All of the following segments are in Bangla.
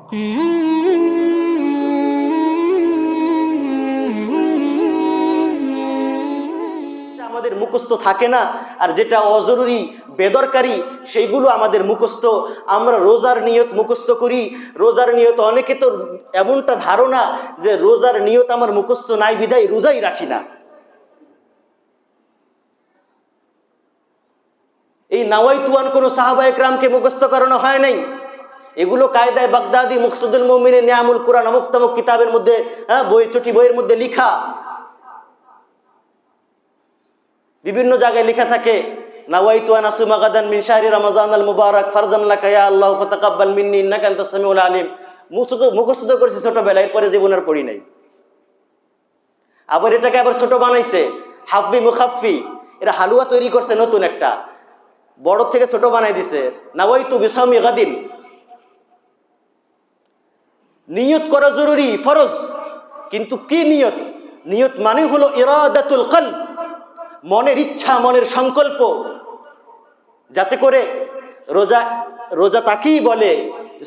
আমাদের মুখস্থ থাকে না, আর যেটা অজরুরি বেদরকারি সেইগুলো আমাদের মুখস্থ। আমরা রোজার নিয়ত মুখস্থ করি। রোজার নিয়ত অনেকে তো এমনটা ধারণা যে রোজার নিয়ত আমার মুখস্থ নাই বিধায় রোজাই রাখি না। এই নাওয়াইতুয়ান কোন সাহাবায়ে কেরামকে মুখস্থ করানো হয় নাই। এগুলো কায়দায় বাগদাদি মুকসিদুল মুমিনের নিয়ামুল কুরআন অমুক তমুক কিতাবের মধ্যে, চটি বইয়ের মধ্যে লিখা, বিভিন্ন জায়গায় লেখা থাকে নাওয়াইতু আন আসুমা গাদান মিন শাহরি রমাজান আল মুবারক ফারজান লাকা ইয়া আল্লাহ ফাতাকাব্বাল মিন্নি ইন্নাকা আনতাস সামিউল আলিম। মুখস্থ করেছি ছোটবেলায়, এরপরে জীবন আর পড়ি নাই। আবার এটাকে আবার ছোট বানাইছে, হাফি মুখাফি। এরা হালুয়া তৈরি করছে নতুন একটা, বড় থেকে ছোট বানাই দিছে। নাওয়াইতু বিসামি গাদিন। নিয়ত করা জরুরি, ফরজ, কিন্তু কি নিয়ত? নিয়ত মানে হলো ইরাদাতুল কলব, মনের ইচ্ছা, মনের সংকল্প। যাতে করে রোজা তাকেই বলে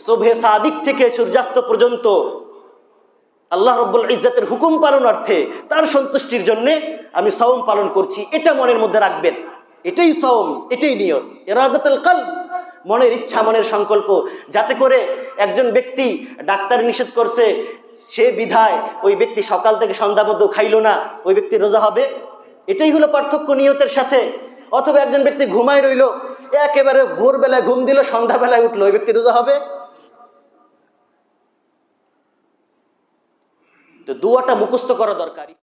সুবহে সাদিক থেকে সূর্যাস্ত পর্যন্ত আল্লাহ রাব্বুল ইজ্জতের হুকুম পালনার্থে, তার সন্তুষ্টির জন্য আমি সাওম পালন করছি, এটা মনের মধ্যে রাখবেন। এটাই সাওম, এটাই নিয়ত, ইরাদাতুল কলব, মনের ইচ্ছা, মনের সংকল্প। যাতে করে একজন ব্যক্তি, ডাক্তার নিষেধ করছে, সে বিধায় ওই ব্যক্তি সকাল থেকে সন্ধ্যা মধ্যে খাইলো না, ওই ব্যক্তি রোজা হবে। এটাই হলো পার্থক্য নিয়তের সাথে। অথবা একজন ব্যক্তি ঘুমায় রইল, একেবারে ভোরবেলায় ঘুম দিল, সন্ধ্যাবেলায় উঠলো, ওই ব্যক্তি রোজা হবে? তো দুয়াটা মুখস্থ করা দরকার।